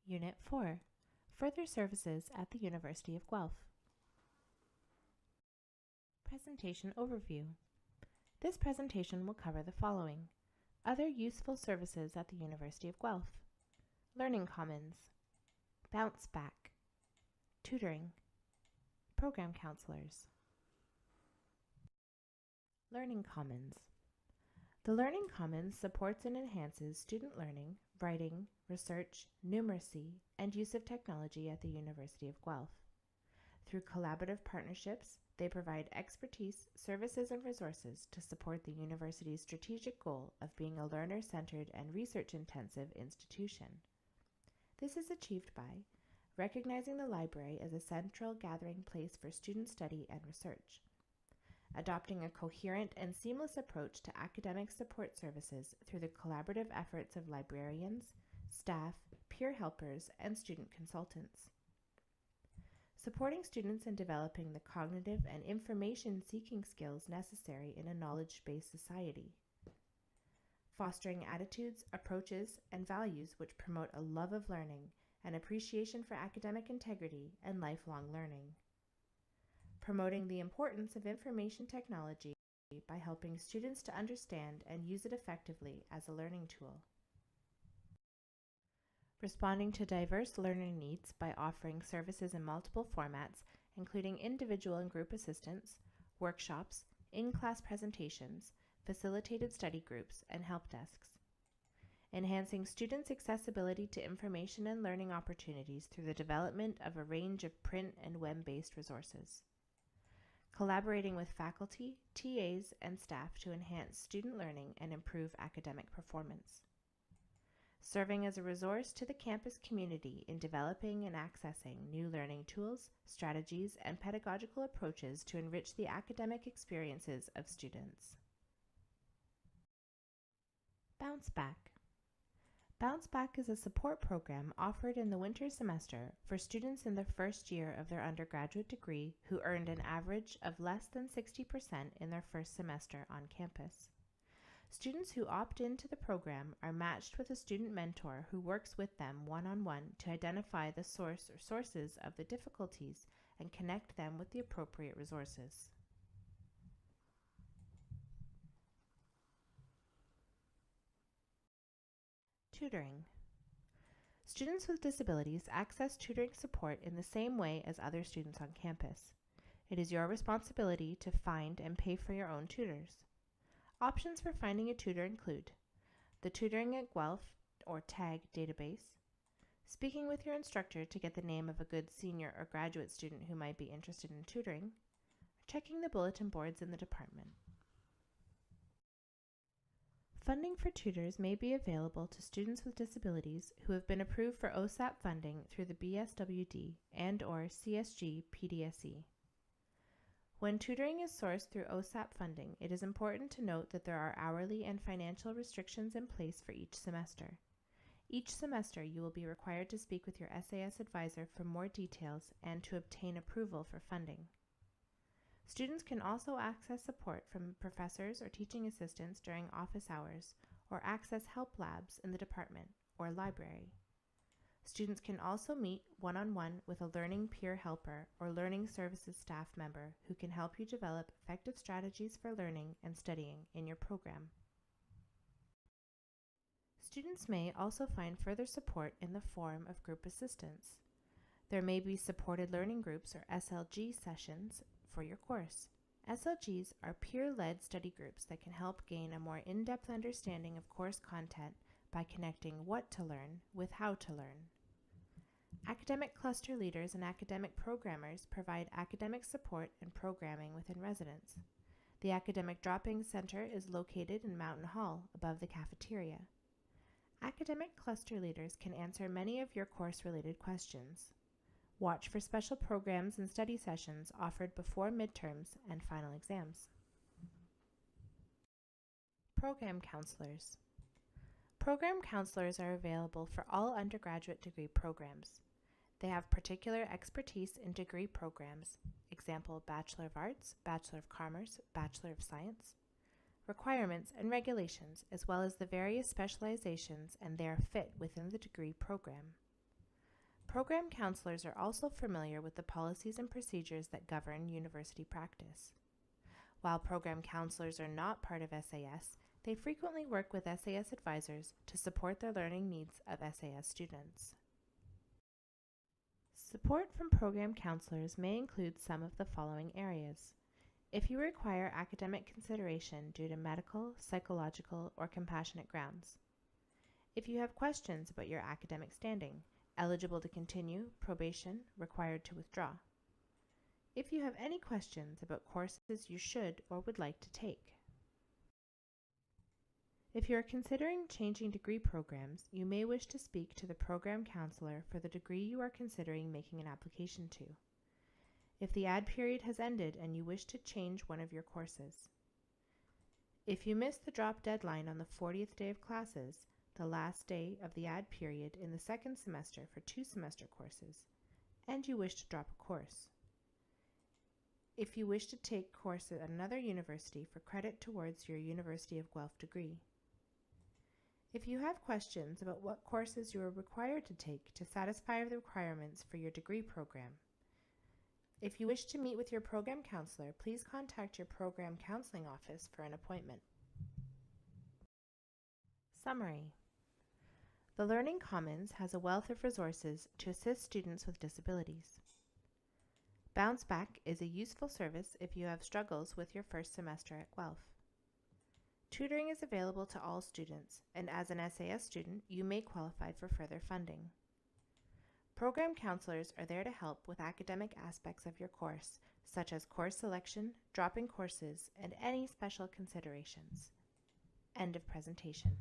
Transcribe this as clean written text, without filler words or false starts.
Unit 4, Further Services at the University of Guelph. Presentation Overview. This presentation will cover the following: other useful services at the University of Guelph, Learning Commons, Bounce Back, Tutoring, Program Counselors. Learning Commons. The Learning Commons supports and enhances student learning, writing, research, numeracy, and use of technology at the University of Guelph. Through collaborative partnerships, they provide expertise, services, and resources to support the university's strategic goal of being a learner-centered and research-intensive institution. This is achieved by recognizing the library as a central gathering place for student study and research, adopting a coherent and seamless approach to academic support services through the collaborative efforts of librarians, staff, peer helpers, and student consultants, supporting students in developing the cognitive and information-seeking skills necessary in a knowledge-based society, fostering attitudes, approaches, and values which promote a love of learning, an appreciation for academic integrity, and lifelong learning, promoting the importance of information technology by helping students to understand and use it effectively as a learning tool, responding to diverse learning needs by offering services in multiple formats, including individual and group assistance, workshops, in-class presentations, facilitated study groups, and help desks, enhancing students' accessibility to information and learning opportunities through the development of a range of print and web-based resources, collaborating with faculty, TAs, and staff to enhance student learning and improve academic performance, serving as a resource to the campus community in developing and accessing new learning tools, strategies, and pedagogical approaches to enrich the academic experiences of students. Bounce Back. Bounce Back is a support program offered in the winter semester for students in the first year of their undergraduate degree who earned an average of less than 60% in their first semester on campus. Students who opt into the program are matched with a student mentor who works with them one-on-one to identify the source or sources of the difficulties and connect them with the appropriate resources. Tutoring. Students with disabilities access tutoring support in the same way as other students on campus. It is your responsibility to find and pay for your own tutors. Options for finding a tutor include the Tutoring at Guelph or TAG database, speaking with your instructor to get the name of a good senior or graduate student who might be interested in tutoring, or checking the bulletin boards in the department. Funding for tutors may be available to students with disabilities who have been approved for OSAP funding through the BSWD and/or CSG PDSE. When tutoring is sourced through OSAP funding, it is important to note that there are hourly and financial restrictions in place for each semester. Each semester, you will be required to speak with your SAS advisor for more details and to obtain approval for funding. Students can also access support from professors or teaching assistants during office hours or access help labs in the department or library. Students can also meet one-on-one with a learning peer helper or learning services staff member who can help you develop effective strategies for learning and studying in your program. Students may also find further support in the form of group assistance. There may be supported learning groups or SLG sessions for your course. SLGs are peer-led study groups that can help gain a more in-depth understanding of course content by connecting what to learn with how to learn. Academic cluster leaders and academic programmers provide academic support and programming within residence. The Academic Drop-In Center is located in Mountain Hall above the cafeteria. Academic cluster leaders can answer many of your course-related questions. Watch for special programs and study sessions offered before midterms and final exams. Program Counselors. Program counselors are available for all undergraduate degree programs. They have particular expertise in degree programs, example Bachelor of Arts, Bachelor of Commerce, Bachelor of Science, requirements and regulations, as well as the various specializations and their fit within the degree program. Program counselors are also familiar with the policies and procedures that govern university practice. While program counselors are not part of SAS, they frequently work with SAS advisors to support the learning needs of SAS students. Support from program counselors may include some of the following areas. If you require academic consideration due to medical, psychological, or compassionate grounds. If you have questions about your academic standing, eligible to continue, probation, required to withdraw. If you have any questions about courses you should or would like to take. If you are considering changing degree programs, you may wish to speak to the program counselor for the degree you are considering making an application to. If the add period has ended and you wish to change one of your courses. If you miss the drop deadline on the 40th day of classes, the last day of the add period in the second semester for 2 semester courses, and you wish to drop a course. If you wish to take courses at another university for credit towards your University of Guelph degree. If you have questions about what courses you are required to take to satisfy the requirements for your degree program. If you wish to meet with your program counselor, please contact your program counseling office for an appointment. Summary. The Learning Commons has a wealth of resources to assist students with disabilities. Bounce Back is a useful service if you have struggles with your first semester at Guelph. Tutoring is available to all students, and as an SAS student, you may qualify for further funding. Program counselors are there to help with academic aspects of your course, such as course selection, dropping courses, and any special considerations. End of presentation.